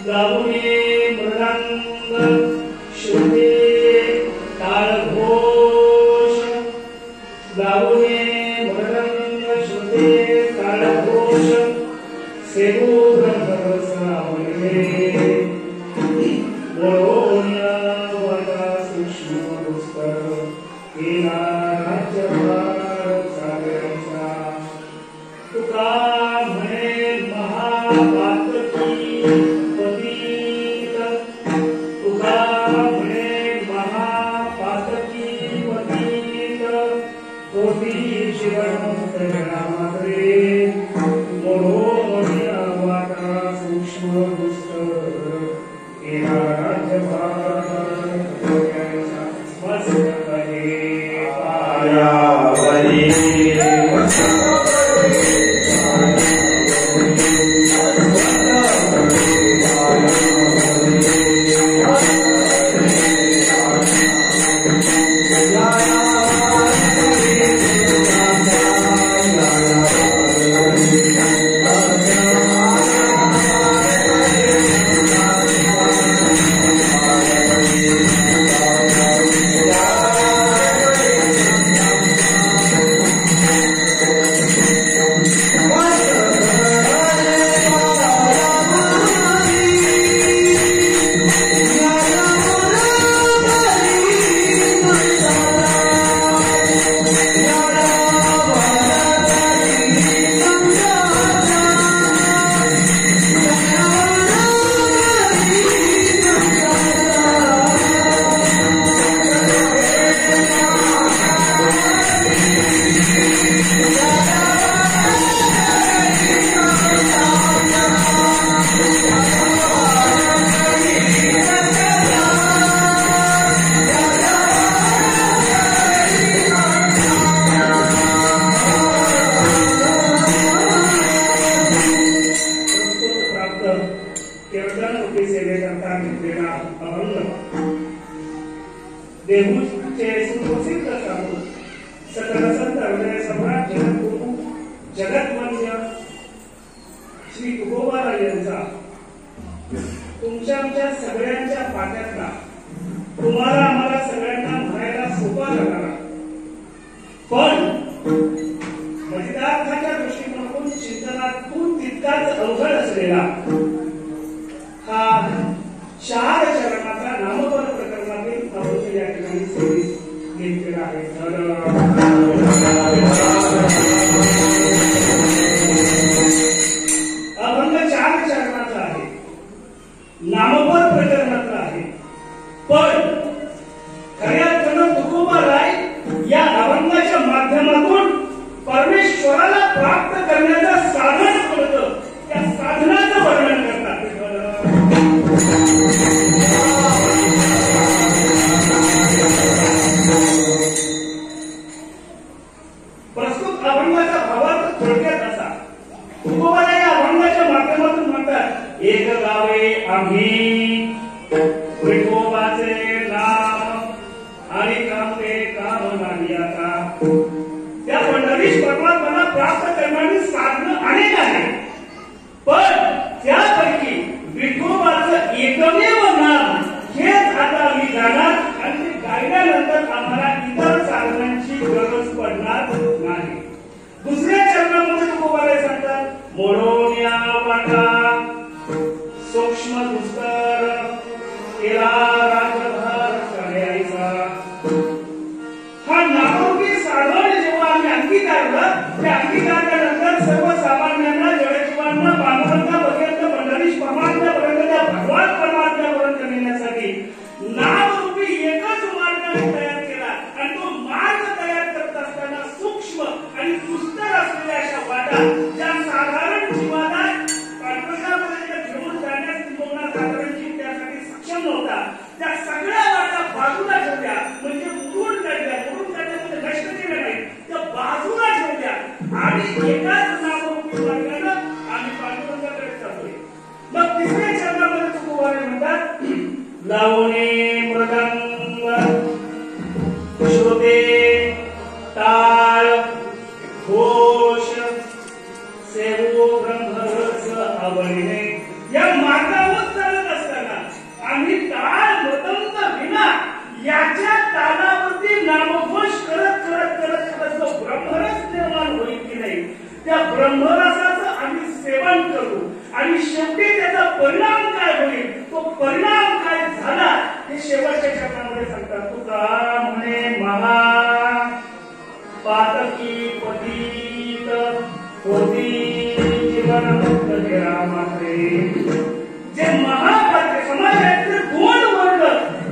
लावणे मृदंग श्रुते ताल घोष लावणे मृदंग श्रुते ताल घोष सेवो ब्रह्मरसावने बोलोन्या वटा सूक्ष्म दुस्तर केला राज्यभार सागराचा तुका म्हणे महापातकी पतित तुका म्हणे महापातकी पतित कोटी शिवमुक्त जनामात्रे मोरोनिया वाटा सूक्ष्म दुस्तर केला राज्यभार सागराचा मस्त कहे पायावरी लावणे मृदंग श्रुते ताल घोष सेवो ब्रह्मरस आवडणे या मार्गावर चालत आणि टाळ मृदंग विना याच्या तालावरती नामघोष करत करत करत करत जो ब्रह्मरस निर्माण होईल की नाही, त्या ब्रह्मरसाचं आम्ही सेवन करू आणि शेवटी त्याचा परिणाम काय होईल, तो परिणाम काय झाला हे शेवटच्या शब्दामध्ये सांगतात. तुका म्हणे महा पातकी पतित होती जीवन मुक्त रामाचे. जे महापात्र समाजातले दोन वर्ग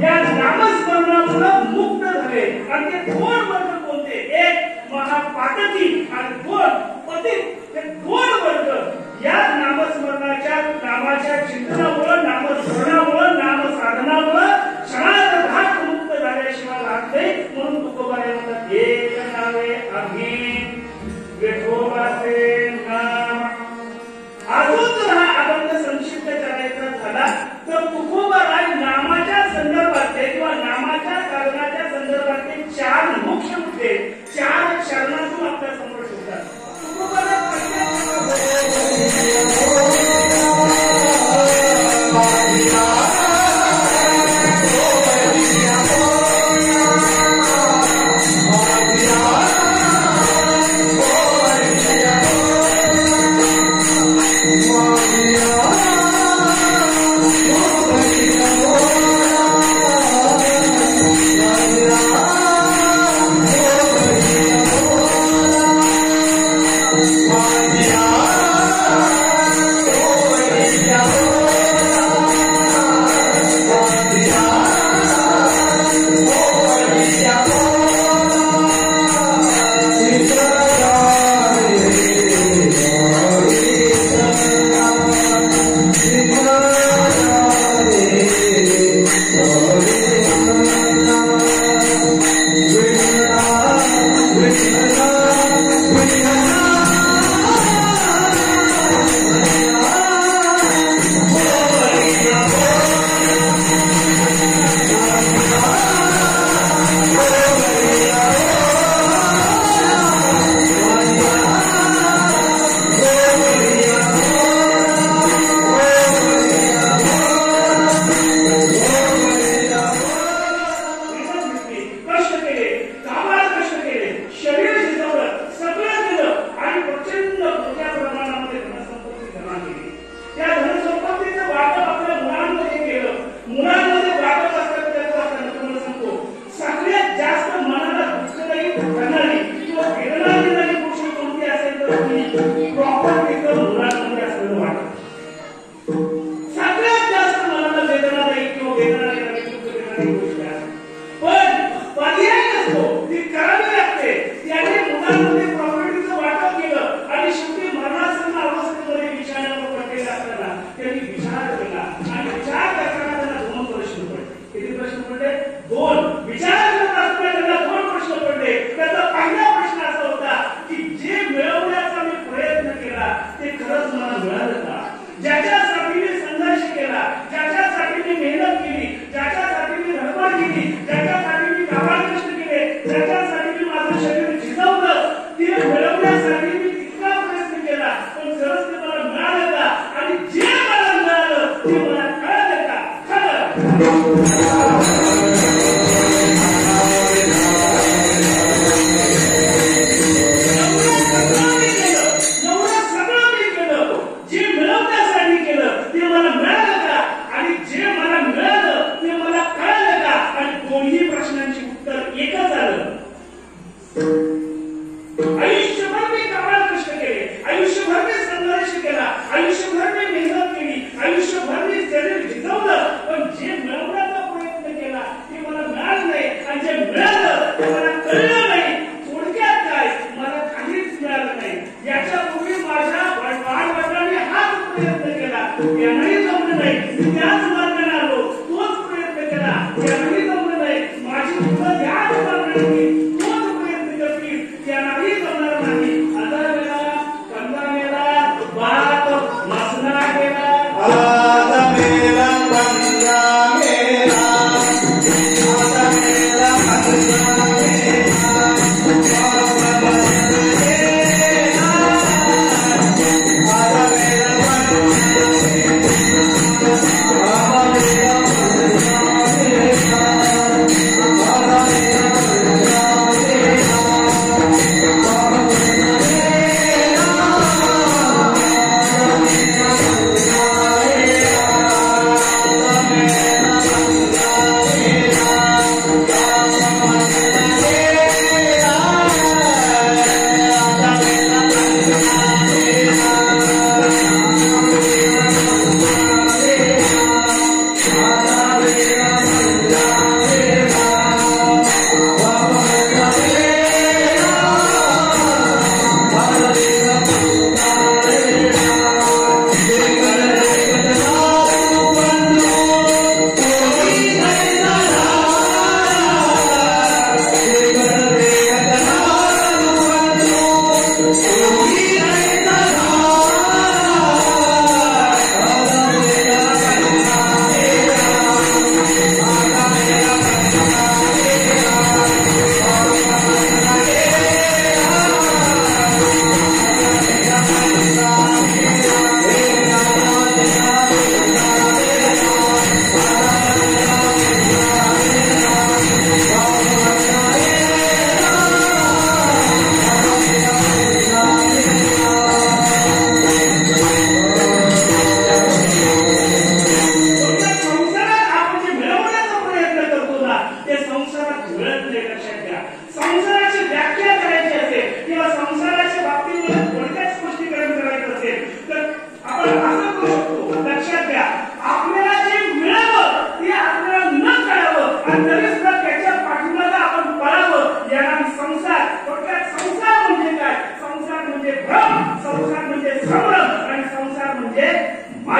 या नामस्मरणामुळे मुक्त झाले आणि ते दोन वर्ग कोणते, एक महापातकी आणि दोन पतित. हे दोन वर्ग या नामस्मरणाच्या नामाच्या चिंतनामुळे नामस्मरणामुळे नामसाधनामुळे क्षणार्धात मुक्त झाल्याशिवाय राहत नाही. म्हणून तुकोबाने म्हणतात एक नावे आम्ही विठोबाचे नाम. अजून जर हा अभंग संक्षिप्त करायचा झाला तर तुकोबाराय नामाच्या संदर्भातले किंवा नामाच्या साधनाच्या संदर्भातले चार मुख्य मुद्दे चार चरणातून आपल्या समोर ठेवतात. तुकोबाराय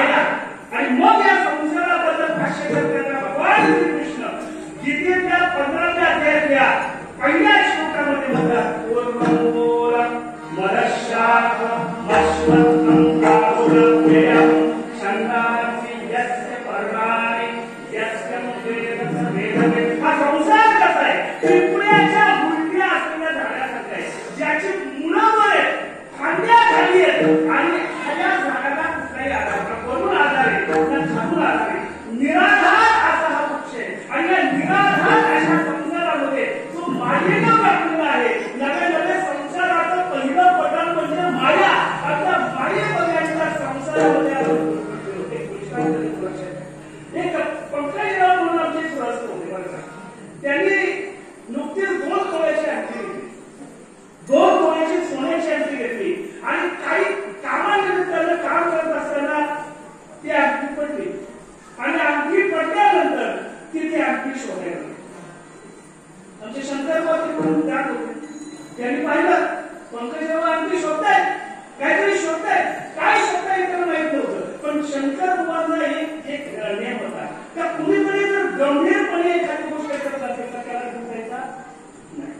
माया आणि मग या संसाराबद्दल भाष्य करताना भगवान श्रीकृष्ण गीतेच्या 15व्या अध्यायातल्या पहिल्या श्लोकामध्ये म्हणतात पूर्णमूलम मरशाख मश्वत्थं कारुणव्ययं शंकारसी यस्य पर्णानि यस्य मुखेन वेदवेद. हा संसार कसा आहे? पिंपळ्याच्या मुंड्या असलेल्या झाडासारखा आहे, ज्याची मुळावर आहेत, फांद्या खाली आहेत आणि ह्या झाडाला कुठलाही आधार वरून आधार आहे ना खालून आधार आहे. निराधार असा हा पक्ष आहे आणि या निराधार अशा संसारामध्ये जो मायेनं वाटलेला आहे. नव्या नव्या संसाराचं पहिलं पटल म्हणजे माया. आता मायेबद्दलच्या संसारामध्ये आपण एक पंकजराव म्हणून आमचे सहस्त्र होते बरं का. त्यांनी नुकतीच 2 तोळ्याची अंगठी घेतली, 2 तोळ्याची सोन्याची अंगठी घेतली आणि काही कामानिमित्तानं काम करत असताना ती अंगठी पडली आणि अंगठी पडल्यानंतर ती अंगठी शोधायला लागली. आमचे शंकरबाबा म्हणून जात होते, त्यांनी पाहिलं पंकजराव अंगठी शोधतायत, काहीतरी शोधतायत, काय शोधतायत त्याला माहित नव्हतं. पण शंकरबाबांचा एक नियम होता का कुणीतरी जर गंभीरपणे एखादी गोष्ट करत असेल तर त्याला गुंतायचा नाही.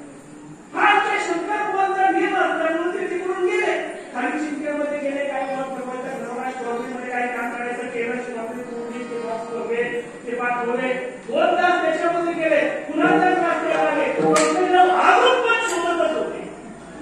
हा आमच्या शंकरबाबांचा नियम असल्यामुळे ते तिकडून गेले, खाली चिंतेमध्ये गेले, काय मध्ये काही काम करायचं केलं, शिवाजी तोडली, ते बॉक्स वगैरे ते बात होते. 2 तास त्याच्यामध्ये गेले, पुन्हा त्या रस्त्याला आले, अजून पण शोधतच होते.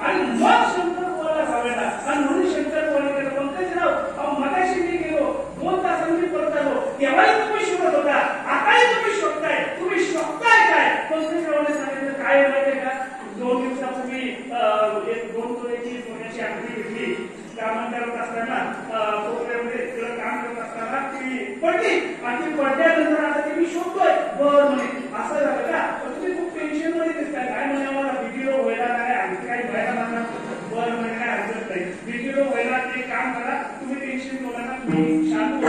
आणि मग शंकरबाबाला सांगायला आणि म्हणून शंकरबाबाने केलं पंकजराव मगाशी मी गेलो, 2 तासांनी परत आलो, तेव्हाही तुम्ही शोधत होता, आताही तुम्ही शोधताय, तुम्ही शोधताय काय? पंकजरावने सांगितलं काय माहितीये का, 2 दिवसापूर्वी 2 तोळ्याची सोन्याची अंगठी घेतली, काम करत असताना पोखऱ्यामध्ये तिला काम करत असताना ती पडली आणि ती पडल्यानंतर आता ती मी शोधतोय. बरं म्हणे असं झालं का? तुम्ही खूप टेन्शन मध्ये दिसताय. काय म्हणे आम्हाला बीपीओ व्हायला काय आणखी काही व्हायला लागणार. बरं म्हणे काय हरकत नाही, बीपीओ व्हायला ते काम करा, तुम्ही टेन्शन करू नका, तुम्ही शांत